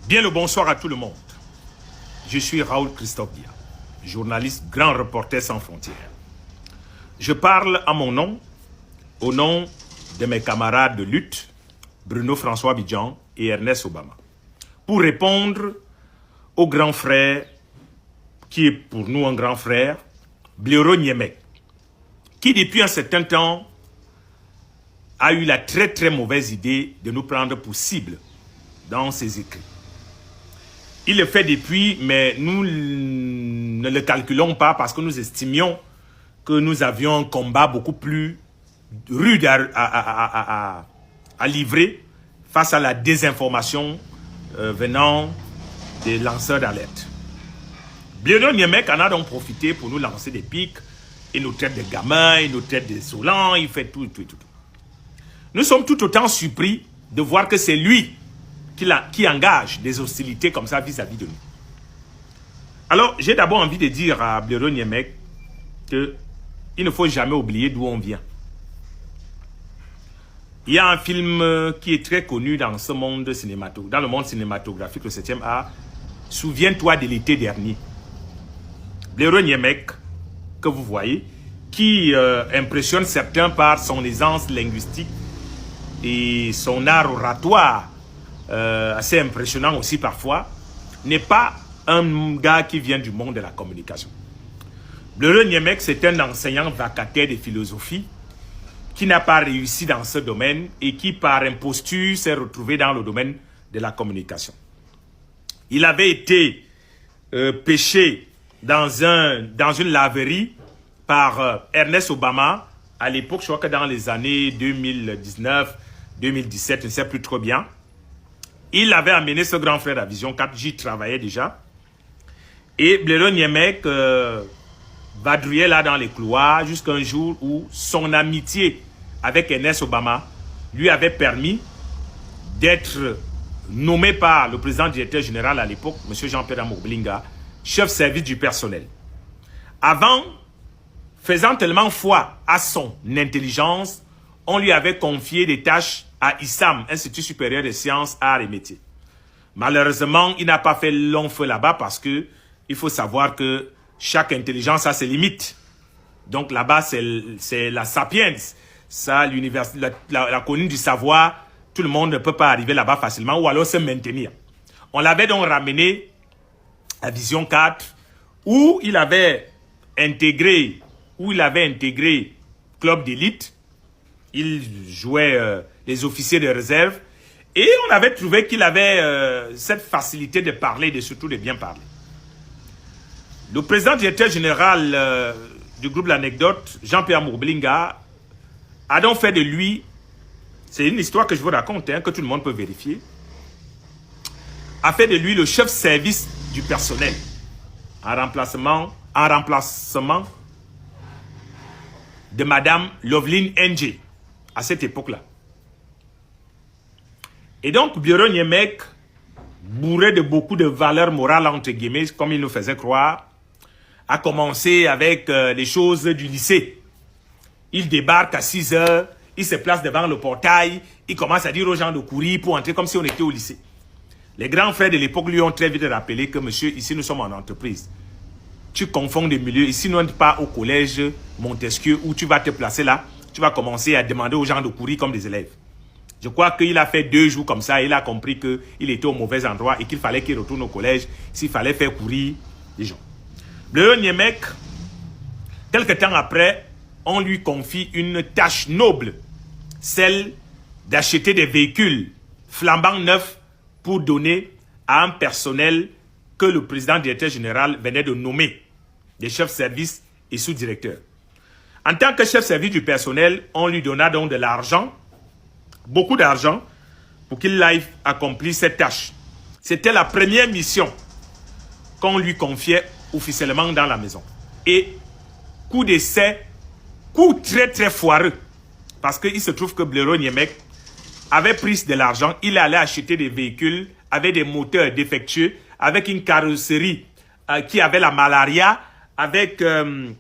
Bien le bonsoir à tout le monde. Je suis Raoul Christophe Dia, journaliste, grand reporter sans frontières. Je parle à mon nom, au nom de mes camarades de lutte, Bruno François Abidjan et Ernest Obama, pour répondre au grand frère, qui est pour nous un grand frère, Blaireau Niémec, qui depuis un certain temps a eu la très mauvaise idée de nous prendre pour cible dans ses écrits. Il le fait depuis, mais nous ne le calculons pas parce que nous estimions que nous avions un combat beaucoup plus rude à livrer face à la désinformation venant des lanceurs d'alerte. Blaireau Niémec en a donc profité pour nous lancer des pics. Il nous traite de gamins, il nous traite de insolents, il fait tout. Nous sommes tout autant surpris de voir que c'est lui qui engage des hostilités comme ça vis-à-vis de nous. Alors, j'ai d'abord envie de dire à Blaireau Niémec qu'il ne faut jamais oublier d'où on vient. Il y a un film qui est très connu dans ce monde cinématographique, dans le monde cinématographique, le 7e art. Souviens-toi de l'été dernier. Blaireau Niémec, que vous voyez, qui impressionne certains par son aisance linguistique et son art oratoire, assez impressionnant aussi parfois, n'est pas un gars qui vient du monde de la communication. Blaireau Niémec, c'est un enseignant vacataire de philosophie qui n'a pas réussi dans ce domaine et qui, par imposture, s'est retrouvé dans le domaine de la communication. Il avait été pêché dans une laverie par Ernest Obama, à l'époque, je crois que dans les années 2019, 2017, je ne sais plus trop bien. Il avait amené ce grand frère à Vision 4, j'y travaillais déjà. Et Blaireau Niémec vadrouillait là dans les couloirs jusqu'à un jour où son amitié avec Ernest Obama lui avait permis d'être nommé par le président directeur général à l'époque, M. Jean-Pierre Amour Blinga, chef service du personnel. Avant, faisant tellement foi à son intelligence, on lui avait confié des tâches à ISAM, Institut supérieur des sciences, arts et métiers. Malheureusement, il n'a pas fait long feu là-bas parce que il faut savoir que chaque intelligence a ses limites. Donc là-bas, c'est la sapiens, ça, la colline du savoir. Tout le monde ne peut pas arriver là-bas facilement ou alors se maintenir. On l'avait donc ramené à Vision 4 où il avait intégré club d'élite. Il jouait les officiers de réserve et on avait trouvé qu'il avait cette facilité de parler et surtout de bien parler. Le président directeur général du groupe L'Anecdote, Jean-Pierre Amour Blinga, a donc fait de lui, c'est une histoire que je vous raconte, que tout le monde peut vérifier, a fait de lui le chef service du personnel en remplacement de Madame Loveline N'Djé à cette époque-là. Et donc, Blaireau Niémec, bourré de beaucoup de valeurs morales, entre guillemets, comme il nous faisait croire, a commencé avec les choses du lycée. Il débarque à 6 heures, il se place devant le portail, il commence à dire aux gens de courir pour entrer comme si on était au lycée. Les grands frères de l'époque lui ont très vite rappelé que, monsieur, ici nous sommes en entreprise. Tu confonds des milieux. Ici, nous n'sommes pas au collège Montesquieu où tu vas te placer là. Tu vas commencer à demander aux gens de courir comme des élèves. Je crois qu'il a fait 2 jours comme ça. Il a compris qu'il était au mauvais endroit et qu'il fallait qu'il retourne au collège s'il fallait faire courir les gens. Blaireau Niémec, quelque temps après, on lui confie une tâche noble, celle d'acheter des véhicules flambant neufs pour donner à un personnel que le président directeur général venait de nommer, des chefs services et sous-directeurs. En tant que chef service du personnel, on lui donna donc de l'argent, beaucoup d'argent, pour qu'il aille accomplir cette tâche. C'était la première mission qu'on lui confiait officiellement dans la maison. Et coup d'essai, coup très foireux, parce qu'il se trouve que Blaireau Niémec avait pris de l'argent, il allait acheter des véhicules avec des moteurs défectueux, avec une carrosserie qui avait la malaria, avec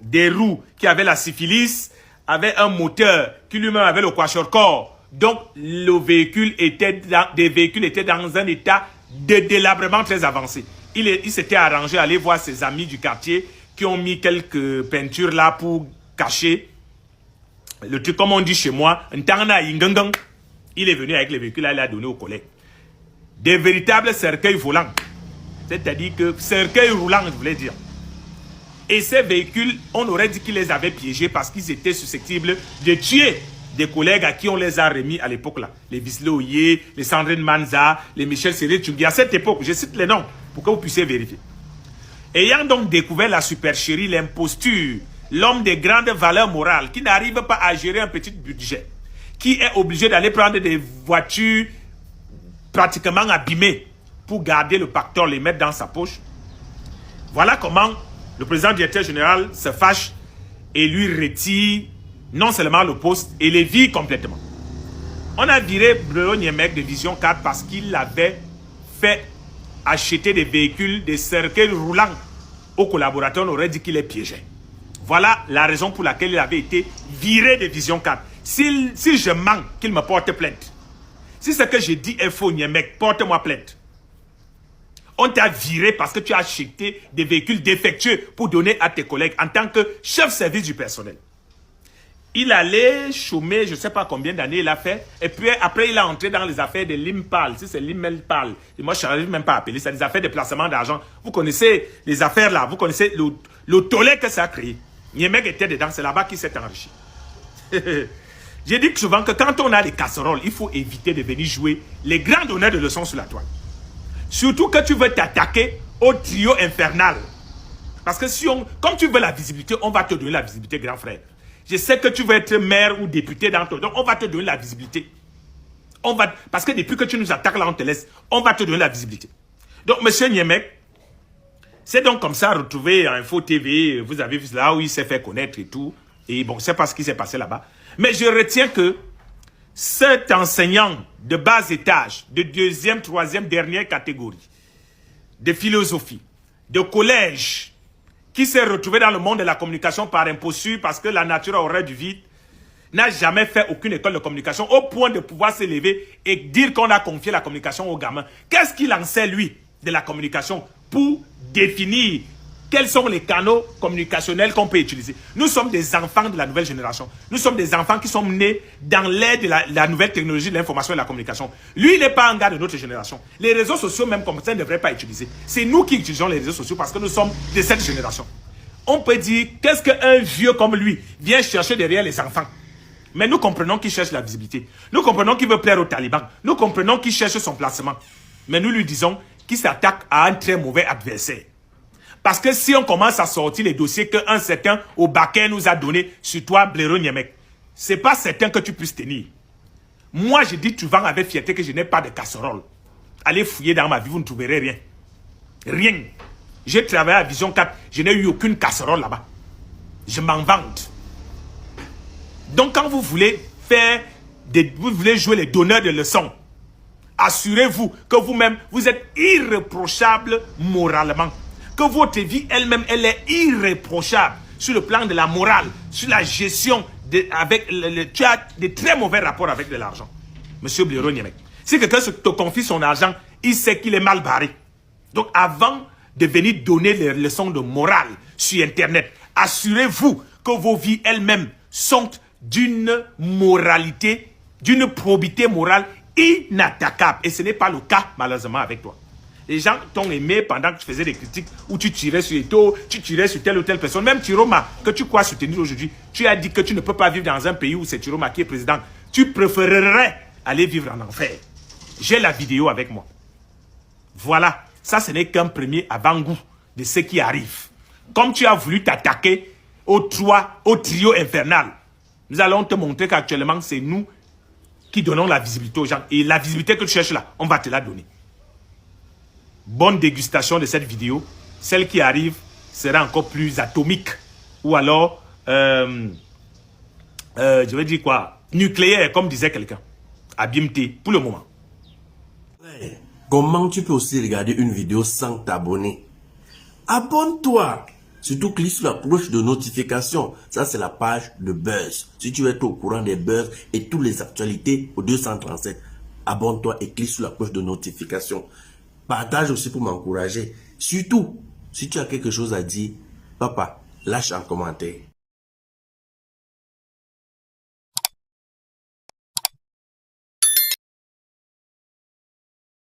des roues qui avaient la syphilis, avec un moteur qui lui-même avait le kwashiorkor. Donc, des véhicules étaient dans un état de délabrement très avancé. Il s'était arrangé à aller voir ses amis du quartier qui ont mis quelques peintures là pour cacher le truc, comme on dit chez moi. Il est venu avec les véhicules là, il a donné aux collègues. Des véritables cercueils volants. C'est-à-dire que cercueils roulants, je voulais dire. Et ces véhicules, on aurait dit qu'ils les avaient piégés parce qu'ils étaient susceptibles de tuer des collègues à qui on les a remis à l'époque là. Les Visle Oye, les Sandrine Manza, les Michel Séré-Tchungui. À cette époque, je cite les noms pour que vous puissiez vérifier. Ayant donc découvert la supercherie, l'imposture, l'homme de grandes valeurs morales qui n'arrive pas à gérer un petit budget, qui est obligé d'aller prendre des voitures pratiquement abîmées pour garder le pactole, les mettre dans sa poche. Voilà comment le président directeur général se fâche et lui retire non seulement le poste et les vire complètement. On a viré Blero Niemek de Vision 4 parce qu'il avait fait acheter des véhicules, des cercueils roulants aux collaborateurs. On aurait dit qu'il les piégeait. Voilà la raison pour laquelle il avait été viré de Vision 4. Si je mens, qu'il me porte plainte. Si ce que j'ai dit est faux, Niemek, porte-moi plainte. On t'a viré parce que tu as acheté des véhicules défectueux pour donner à tes collègues en tant que chef service du personnel. Il allait chômer, je ne sais pas combien d'années il a fait. Et puis après, il a entré dans les affaires de l'Impal. Si c'est l'Impal. Et moi, je n'arrive même pas à appeler ça des affaires de placement d'argent. Vous connaissez les affaires là. Vous connaissez le tollé que ça a créé. Niemek était dedans. C'est là-bas qu'il s'est enrichi. J'ai dit souvent que quand on a des casseroles, il faut éviter de venir jouer les grands donneurs de leçons sur la toile. Surtout que tu veux t'attaquer au trio infernal. Parce que si comme tu veux la visibilité, on va te donner la visibilité, grand frère. Je sais que tu veux être maire ou député dans ton... Donc, on va te donner la visibilité. Parce que depuis que tu nous attaques là, on te laisse. On va te donner la visibilité. Donc, monsieur Niemek, c'est donc comme ça retrouvé à Info TV. Vous avez vu là où il s'est fait connaître et tout. Et bon, c'est pas ce qui s'est passé là-bas. Mais je retiens que cet enseignant de bas étage, de deuxième, troisième, dernière catégorie, de philosophie, de collège, qui s'est retrouvé dans le monde de la communication par imposture parce que la nature aurait du vide, n'a jamais fait aucune école de communication au point de pouvoir s'élever et dire qu'on a confié la communication aux gamins. Qu'est-ce qu'il en sait, lui, de la communication pour définir quels sont les canaux communicationnels qu'on peut utiliser? Nous sommes des enfants de la nouvelle génération. Nous sommes des enfants qui sont nés dans l'ère de la nouvelle technologie de l'information et de la communication. Lui, il n'est pas un gars de notre génération. Les réseaux sociaux, même comme ça, ne devraient pas utiliser. C'est nous qui utilisons les réseaux sociaux parce que nous sommes de cette génération. On peut dire, qu'est-ce qu'un vieux comme lui vient chercher derrière les enfants? Mais nous comprenons qu'il cherche la visibilité. Nous comprenons qu'il veut plaire aux talibans. Nous comprenons qu'il cherche son placement. Mais nous lui disons qu'il s'attaque à un très mauvais adversaire. Parce que si on commence à sortir les dossiers qu'un certain Obaké nous a donné sur toi, Blero Niemek, c'est pas certain que tu puisses tenir. Moi, je dis, tu vends avec fierté que je n'ai pas de casserole. Allez fouiller dans ma vie, vous ne trouverez rien. Rien. J'ai travaillé à Vision 4, je n'ai eu aucune casserole là-bas. Je m'en vante. Donc, quand vous voulez vous voulez jouer les donneurs de leçons, assurez-vous que vous-même, vous êtes irréprochable moralement. Que votre vie elle-même, elle est irréprochable sur le plan de la morale, sur la gestion, tu as de très mauvais rapports avec de l'argent. Monsieur Blero Niemek. Si quelqu'un te confie son argent, il sait qu'il est mal barré. Donc avant de venir donner les leçons de morale sur Internet, assurez-vous que vos vies elles-mêmes sont d'une moralité, d'une probité morale inattaquable. Et ce n'est pas le cas malheureusement avec toi. Les gens t'ont aimé pendant que tu faisais des critiques où tu tirais sur Eto, tu tirais sur telle ou telle personne. Même Tiroma, que tu crois soutenir aujourd'hui, tu as dit que tu ne peux pas vivre dans un pays où c'est Tiroma qui est président. Tu préférerais aller vivre en enfer. J'ai la vidéo avec moi. Voilà. Ça, ce n'est qu'un premier avant-goût de ce qui arrive. Comme tu as voulu t'attaquer au trio infernal, nous allons te montrer qu'actuellement, c'est nous qui donnons la visibilité aux gens. Et la visibilité que tu cherches là, on va te la donner. Bonne dégustation de cette vidéo. Celle qui arrive sera encore plus atomique. Ou alors, je vais dire quoi? Nucléaire, comme disait quelqu'un. Abimté, pour le moment. Comment tu peux aussi regarder une vidéo sans t'abonner? Abonne-toi. Surtout clique sur la cloche de notification. Ça, c'est la page de Buzz. Si tu veux être au courant des buzz et toutes les actualités au 237, abonne-toi et clique sur la cloche de notification. Partage aussi pour m'encourager. Surtout, si tu as quelque chose à dire, papa, lâche un commentaire.